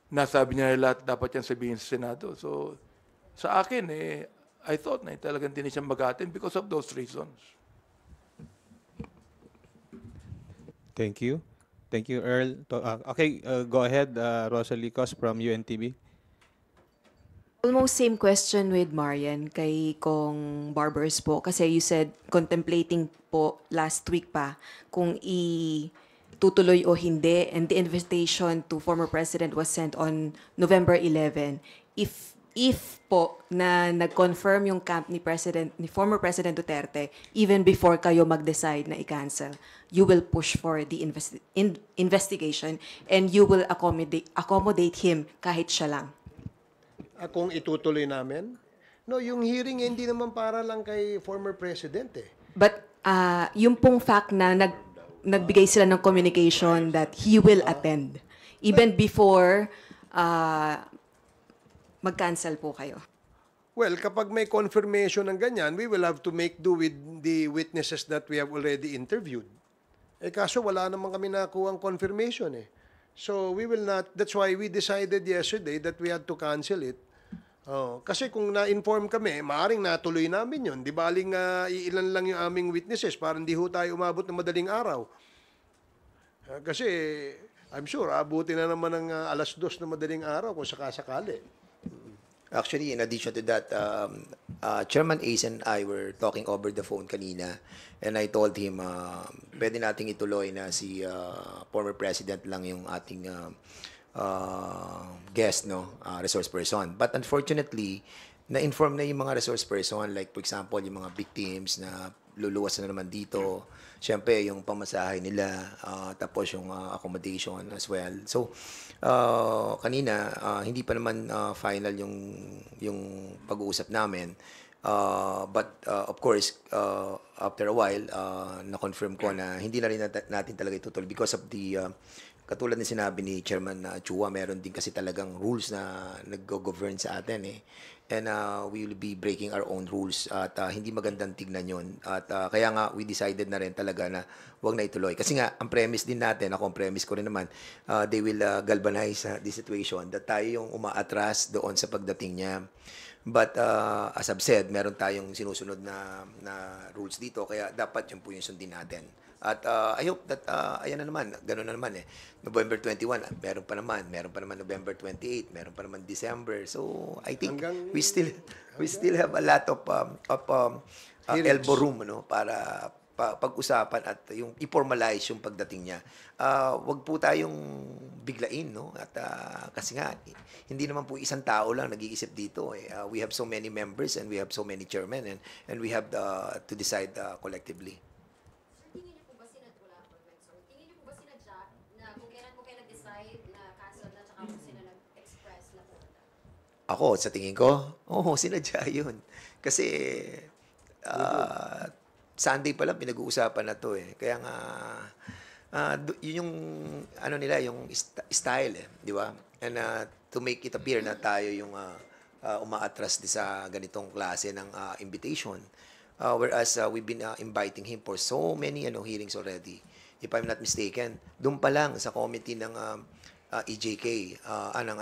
nasabi niya na lahat dapat yan sabihin sa Senado. So, sa akin, I thought na talagang din siya mag-attend because of those reasons. Thank you. Thank you, Earl. Okay, go ahead, Rosalie Cos from UNTV. Almost same question with Marian kay Kong Barbers po. Kasi you said contemplating po last week pa kung itutuloy o hindi. And the invitation to former President was sent on November 11. If po na nag-confirm yung camp ni former President Duterte, even before kayo mag-decide na i-cancel, you will push for the investigation and you will accommodate him kahit siya lang. Kung itutuloy namin? No, yung hearing hindi naman para lang kay former president eh. But yung pong fact na nagbigay sila ng communication that he will attend even before mag-cancel po kayo. Well, kapag may confirmation ng ganyan, we will have to make do with the witnesses that we have already interviewed. Kaso wala naman kami nakuhang confirmation eh. So we will not, that's why we decided yesterday that we had to cancel it. Kasi kung na-inform kami, maaaring natuloy namin yun. Di baling ilan lang yung aming witnesses para hindi ho tayo umabot ng madaling araw. Kasi I'm sure, abutin na naman ng 2:00 na madaling araw kung sakasakali. Actually, in addition to that, Chairman Ace and I were talking over the phone kanina, and I told him, pwede nating ituloy na si former president lang yung ating guest, no, resource person. But unfortunately, na-inform na yung mga resource person, like for example, yung mga victims na luluwas na naman dito, syempre yung pamasahe nila, tapos yung accommodation as well. So, kanina, hindi pa naman final yung pag-uusap namin. But of course, after a while, na-confirm ko na hindi na rin natin talaga itutuloy because of the katulad ng sinabi ni Chairman Chua, meron din kasi talagang rules na nag-govern sa atin eh. And we will be breaking our own rules at hindi magandang tignan yun. At kaya nga we decided na rin talaga na wag na ituloy. Kasi nga, ang premise din natin, ako ang premise ko rin naman, they will galvanize the situation that tayo yung umaatras doon sa pagdating niya. But as I've said, meron tayong sinusunod na rules dito, kaya dapat yun po yung sundin natin. At I hope that, ayan na naman, gano'n na naman eh. November 21, meron pa naman November 28, meron pa naman December. So, I think we still have a lot of elbow room, no, para pag-usapan at yung i-formalize yung pagdating niya. Wag po tayong biglain, no? At kasi nga, hindi naman po isang tao lang nag-iisip dito. We have so many members and we have so many chairmen and we have to decide collectively. Ako, sa tingin ko, sinadya yun. Kasi, Sunday pa lang pinag-uusapan na to eh. Kaya nga, yun yung, ano nila, yung style eh, di ba? And to make it appear na tayo yung umaatras sa ganitong klase ng invitation. Whereas we've been inviting him for so many hearings already. If I'm not mistaken, doon pa lang sa committee ng EJK, ng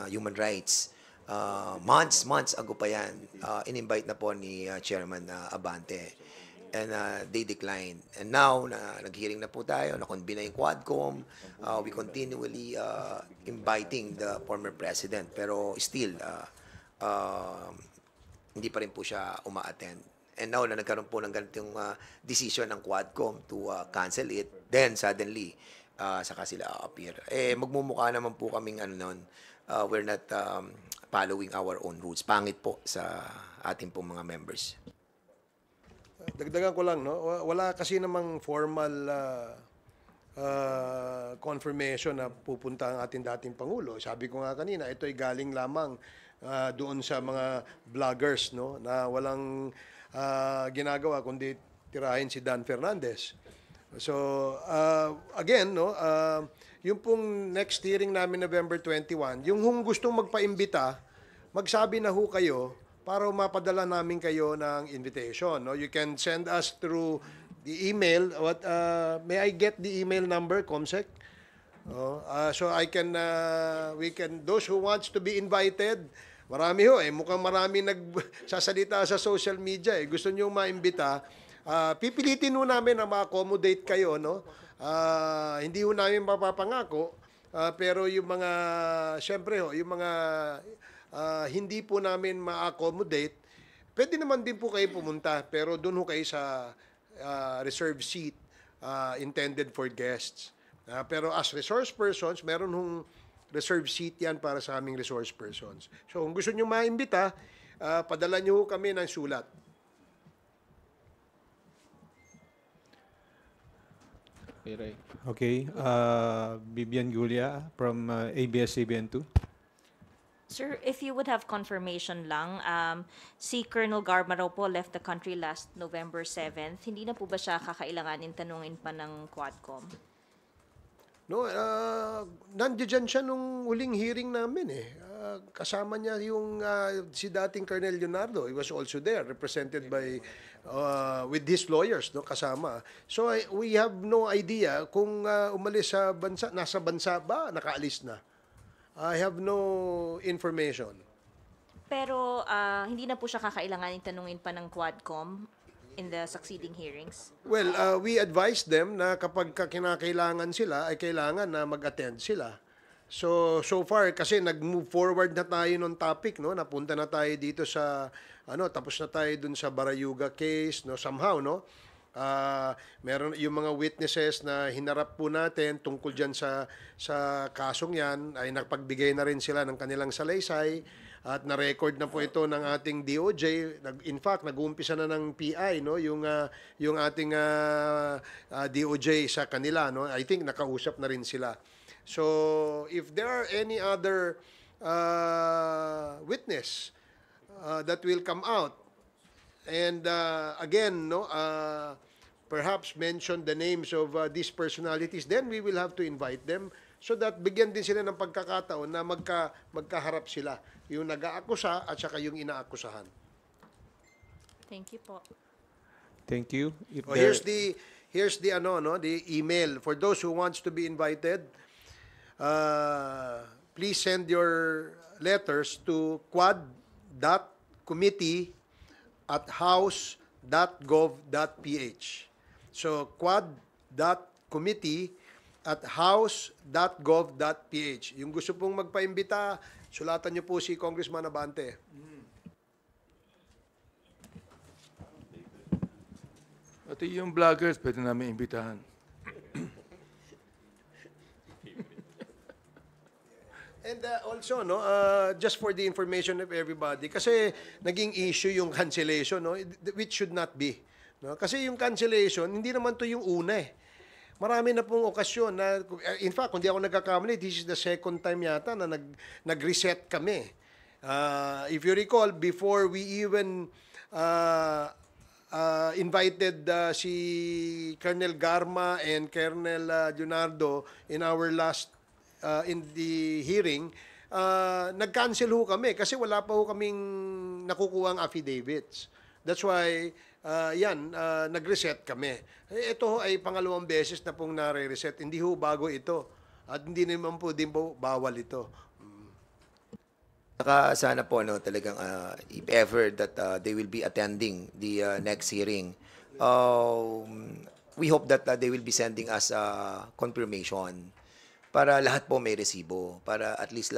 Human Rights, months ago pa yan, in-invite na po ni Chairman Abante. And they declined. And now, nag-hearing na po tayo, na-convene na yung Quadcom, we continually inviting the former president. Pero still, hindi pa rin po siya uma-attend. And now, na nagkaroon po ng ganitong decision ng Quadcom to cancel it, then suddenly, saka sila appear. Magmumukha naman po kaming we're not following our own rules. Pangit po sa ating pong mga members. Dagdagan ko lang, no? Wala kasi namang formal confirmation na pupunta ang ating dating Pangulo. Sabi ko nga kanina, ito ay galing lamang doon sa mga vloggers, no? Na walang ginagawa kundi tirahin si Dan Fernandez. So, again, no? Yung pong next hearing namin November 21, yung gustong magpaimbita, magsabi na ho kayo para mapadala namin kayo ng invitation. No? You can send us through the email. May I get the email number, Comsec? So those who wants to be invited, marami ho mukhang marami nagsasalita sa social media gusto niyo maimbita, pipilitin ho namin na ma-accommodate kayo, no? Hindi ho namin mapapangako, pero yung mga, syempre ho, yung mga hindi po namin ma-accommodate, pwede naman din po kayo pumunta, pero doon ho kayo sa reserved seat intended for guests. Pero as resource persons, meron hong reserved seat yan para sa aming resource persons. So kung gusto nyo maimbita, padala nyo kami ng sulat. Okay. Bibian Gulia from ABS-CBN2. Sir, if you would have confirmation lang, si Colonel Garma raw po left the country last November 7th. Hindi na po ba siya kakailanganin tanungin pa ng Quadcom? No, nandiyan siya nung huling hearing namin kasama niya yung si dating Colonel Leonardo. He was also there, represented by with his lawyers, no, kasama. So we have no idea kung umalis sa bansa, nasa bansa ba, nakaalis na. I have no information. Pero hindi na po siya kakailanganin tanungin pa ng Quadcom in the succeeding hearings? Well, we advise them na kapag kinakailangan sila, ay kailangan na mag-attend sila. So far, kasi nag-move forward na tayo ng topic, no? Napunta na tayo dito sa, tapos na tayo dun sa Barayuga case, no? Somehow, no? Meron yung mga witnesses na hinarap po natin tungkol dyan sa kasong yan, ay nagpagbigay na rin sila ng kanilang salaysay. At na-record na po ito ng ating DOJ. In fact, nag-uumpisa na ng PI, no, yung ating DOJ sa kanila, no. I think nakausap na rin sila. So, if there are any other witness that will come out, and again, no, perhaps mention the names of these personalities, then we will have to invite them so that bigyan din sila ng pagkakataon na magkaharap sila, yung nag-aakusa at saka yung inaakusahan. Thank you po. Thank you. If Here's the the email for those who wants to be invited. Please send your letters to quad.committee@house.gov.ph. So quad.committee@house.gov.ph. Yung gusto pong magpaimbita, sulatan niyo po si Congressman Abante. Pati yung vloggers, pwede namin imbitahan. And also, no, just for the information of everybody, kasi naging issue yung cancellation, no, which should not be. No? Kasi yung cancellation, hindi naman to yung una Marami na pong okasyon na, in fact, kung di ako nagkakamali, this is the second time yata na nag-reset kami. If you recall, before we even invited si Colonel Garma and Colonel Leonardo in our last in the hearing, nag-cancel ho kami kasi wala pa ho kaming nakukuhang affidavits. That's why, nag-reset kami. Ito ho ay pangalawang beses na pong nare-reset. Hindi ho bago ito. At hindi naman po din po bawal ito. Saka sana po talagang if ever that they will be attending the next hearing, we hope that they will be sending us confirmation para lahat po may resibo, para at least